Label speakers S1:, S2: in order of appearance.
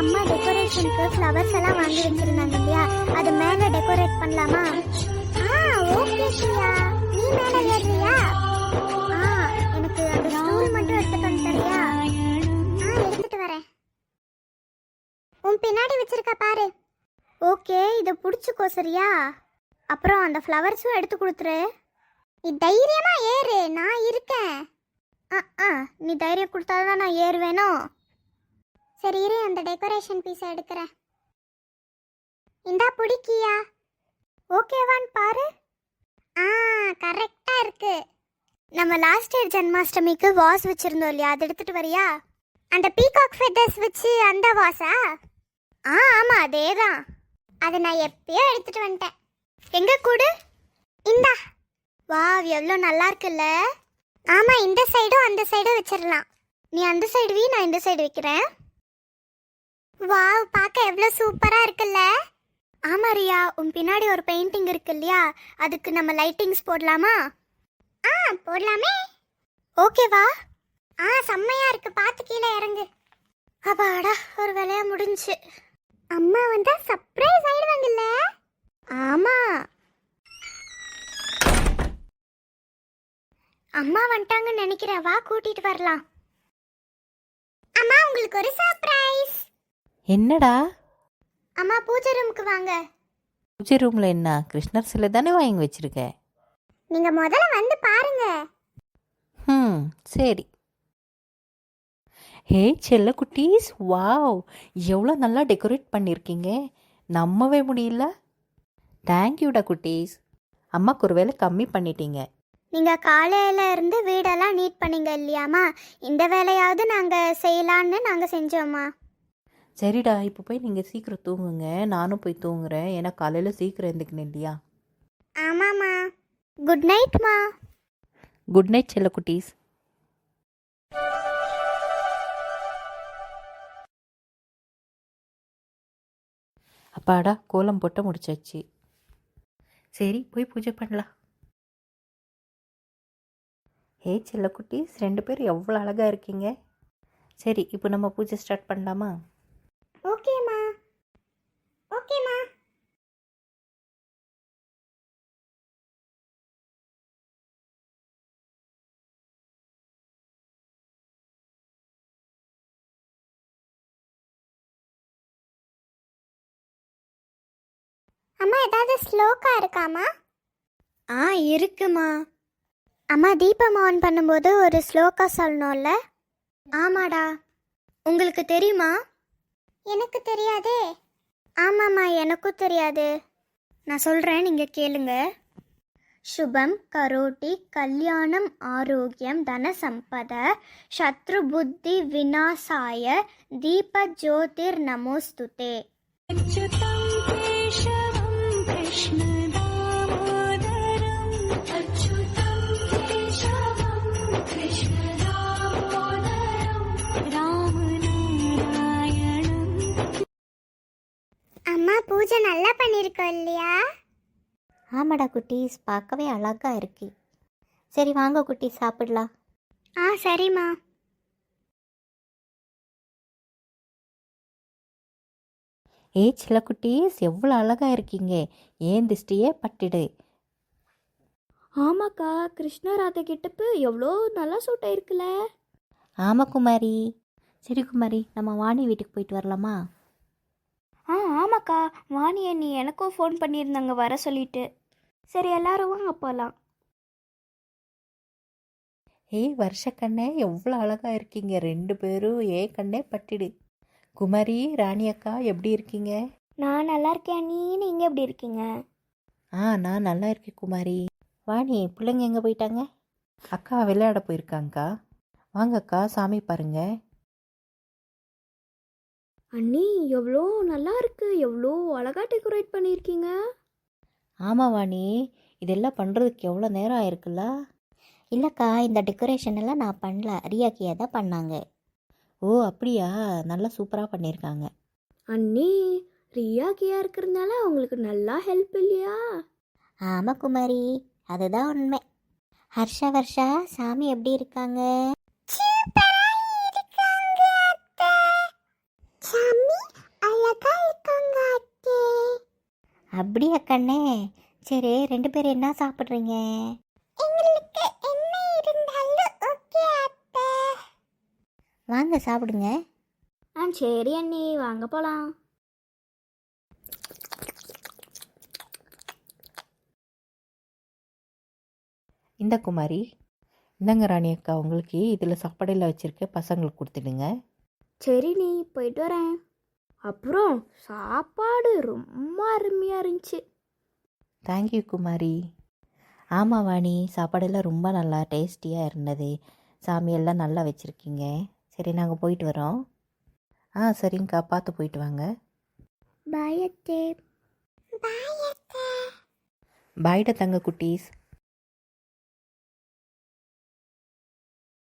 S1: அம்மா டெக்கரேஷனுக்கு ஃப்ளவர்ஸ் எல்லாம் வாங்கி வச்சிருந்தாங்க இல்லையா, அது மேல டெக்கரேட் பண்ணலாமா? ஓகே பிரியா, நீ மேல ஏறுறியா? எனக்கு அந்த ஸ்டூல் மட்டும் எடுத்துட்டு வந்து தரியா? எடுத்துட்டு வரேன். உன் பின்னாடி வச்சிருக்க பாரு. ஓகே, இதை பிடிச்சிக்கோ சரியா? அப்புறம் அந்த ஃப்ளவர்ஸும் எடுத்து கொடுத்துரு. நீ தைரியமா ஏறு, நான் இருக்கேன். நீ தைரியம் கொடுத்தாதான் நான் ஏறுவேனோ? சரி இரு, அந்த டெக்கரேஷன் பீஸை எடுக்கிறேன். இந்தா பிடிக்கியா? ஓகேவான்னு பாரு. கரெக்டாக இருக்கு. நம்ம லாஸ்ட் இயர் ஜன்மாஷ்டமிக்கு வாஸ் வச்சுருந்தோம் இல்லையா, அது எடுத்துகிட்டு வரியா? அந்த பீகாக் ஃபெதர்ஸ் வச்சு அந்த வாஸா? ஆமாம் அதே தான். அதை நான் எப்பயோ எடுத்துகிட்டு வந்துட்டேன். எங்கே கூடு? இந்தா. வாவ், எவ்வளோ நல்லா இருக்குல்ல? ஆமாம், இந்த சைடும் அந்த சைடும் வச்சிடலாம். நீ அந்த சைடு வை, நான் இந்த சைடு வைக்கிறேன். வாவ், பார்க்க எவ்வளோ சூப்பராக இருக்குல்ல? ஆமாம் ரியா, உன் பின்னாடி ஒரு பெயிண்டிங் இருக்கு இல்லையா, அதுக்கு நம்ம லைட்டிங்ஸ் போடலாமா? போடலாமே. ஓகேவா? செம்மையா இருக்கு, பார்த்து கீழே இறங்கு. அப்பாடா, ஒரு வேலையா முடிஞ்சு. அம்மா வந்தா சர்ப்ரைஸ் ஆயிடுவாங்கல்ல? ஆமா, அம்மா வந்துட்டாங்கன்னு நினைக்கிறேன். வா, கூட்டிட்டு வரலாம். அம்மா, உங்களுக்கு ஒரு சர்ப்ரைஸ்.
S2: என்னடா?
S1: அம்மா, பூஜை ரூமுக்கு வாங்க.
S2: பூஜை ரூம்ல என்ன கிருஷ்ணர் சிலை தானே வாங்கி வச்சிருக்க?
S1: நீங்க முதல்ல வந்து பாருங்க.
S2: சரி. ஹே செல்ல குட்டீஸ், வாவ், எவ்வளோ நல்லா டெக்கரேட் பண்ணியிருக்கீங்க, நம்பவே முடியல. தேங்க்யூடா குட்டீஸ். அம்மாக்கு ஒரு வேலை கம்மி பண்ணிட்டீங்க.
S1: நீங்கள் காலையில் இருந்து வீடெல்லாம் நீட் பண்ணீங்க இல்லையாம்மா, இந்த வேலையாவது நாங்கள் செய்யலான்னு நாங்கள் செஞ்சோம்மா.
S2: சரிடா, இப்போ போய் நீங்கள் சீக்கிரம் தூங்குங்க, நானும் போய் தூங்குறேன், ஏன்னா காலையில் சீக்கிரம் எழுந்துக்கணும் இல்லையா?
S1: ஆமாம்மா. குட் நைட்மா.
S2: குட் நைட் செல்ல குட்டீஸ். அப்பாடா, கோலம் போட்ட முடிச்சாச்சு. சரி, போய் பூஜை பண்ணலாம். ஹே செல்ல குட்டீஸ், 2 பேர் எவ்வளோ அழகாக இருக்கீங்க. சரி, இப்போ நம்ம பூஜை ஸ்டார்ட் பண்ணலாமா?
S1: ஓகேம்மா. ஓகேம்மா. அம்மா, ஏதாவது ஸ்லோகா இருக்காமா? இருக்குமா. அம்மா, தீபம் ஆன் பண்ணும்போது ஒரு ஸ்லோகா சொல்லணும்ல? ஆமாடா. உங்களுக்கு தெரியுமா? எனக்கு தெரியாதே. ஆமாம்மா, எனக்கும் தெரியாது. நான் சொல்கிறேன், நீங்கள் கேளுங்க. சுபம் கரோட்டி கல்யாணம் ஆரோக்கியம் தன சம்பத சத்ரு புத்தி விநாசாய தீப ஜோதிர் நமோஸ்துதே. அம்மா, பூஜை நல்லா பண்ணியிருக்கோம் இல்லையா?
S2: ஆமாடா குட்டீஸ், பார்க்கவே அழகாக இருக்கு. சரி வாங்க குட்டீஸ், சாப்பிடலாம்.
S1: சரிம்மா.
S2: சில குட்டீஸ் எவ்வளோ அழகாக இருக்கீங்க, ஏன் திஷ்டியே பட்டிடு.
S3: ஆமாக்கா, கிருஷ்ணராதை கிட்டப்பு எவ்வளோ நல்லா சூட் ஆயிருக்குல்ல?
S2: ஆமாம் குமாரி. சரி குமாரி, நம்ம வாணி வீட்டுக்கு போயிட்டு வரலாமா?
S3: ஆமாக்கா, வாணி அண்ணி எனக்கும் ஃபோன் பண்ணியிருந்தாங்க வர சொல்லிட்டு. சரி, எல்லாரும் வாங்க போகலாம்.
S2: வருஷக்கண்ணே, எவ்வளோ அழகாக இருக்கீங்க 2 பேரும், ஏன் கண்ணே பட்டிடு. குமாரி, ராணி அக்கா எப்படி இருக்கீங்க?
S3: நான் நல்லா இருக்கேன் அண்ணி, நீங்கள் எப்படி இருக்கீங்க?
S2: நான் நல்லா இருக்கேன் குமாரி. வாணி, பிள்ளைங்க எங்கே போயிட்டாங்க? அக்கா விளையாட போயிருக்காங்கக்கா. வாங்க அக்கா, சாமி பாருங்க.
S3: அண்ணி, எவ்வளோ நல்லா இருக்கு, எவ்வளோ அழகாக டெக்கரேட் பண்ணியிருக்கீங்க.
S2: ஆமாம் வாணி, இதெல்லாம் பண்ணுறதுக்கு எவ்வளோ நேரம் ஆயிருக்குல்ல?
S4: இல்லைக்கா, இந்த டெக்கரேஷன் எல்லாம் நான் பண்ணல, ரியாக்கியா தான் பண்ணாங்க.
S2: ஓ அப்படியா, நல்லா சூப்பராக பண்ணியிருக்காங்க.
S3: அண்ணி, ரியா கியா இருக்கிறதுனால அவங்களுக்கு நல்லா ஹெல்ப் இல்லையா?
S4: ஆமாம் குமாரி, அதுதான் உண்மை. ஹர்ஷா, வர்ஷா, சாமி எப்படி இருக்காங்க?
S1: சாமி
S4: அப்படியா கண்ணே? சரி, 2 பேரும் என்ன சாப்பிட்றீங்க?
S1: எங்களுக்கு என்ன இருந்தாலும் ஓகே அத்தை.
S4: வாங்க சாப்பிடுங்க.
S3: சரி அண்ணி, வாங்க போகலாம்.
S2: இந்த குமாரி, இந்தாங்க ராணி அக்கா, உங்களுக்கு இதில் சாப்பாடெல்லாம் வச்சுருக்க, பசங்களுக்கு கொடுத்துடுங்க.
S3: சரி நீ போயிட்டு வரேன். அப்புறம் சாப்பாடு ரொம்ப அருமையாக இருந்துச்சு.
S2: தேங்க்யூ குமாரி. ஆமாம் வாணி, சாப்பாடெல்லாம் ரொம்ப நல்லா டேஸ்டியாக இருந்தது. சாமியெல்லாம் நல்லா வச்சுருக்கீங்க. சரி, நாங்கள் போயிட்டு வரோம். சரிங்கக்கா, பார்த்து போயிட்டு வாங்க.
S3: பாய் அத்தே.
S1: பாய் அத்தை.
S2: பாய்டா தங்க குட்டீஸ்.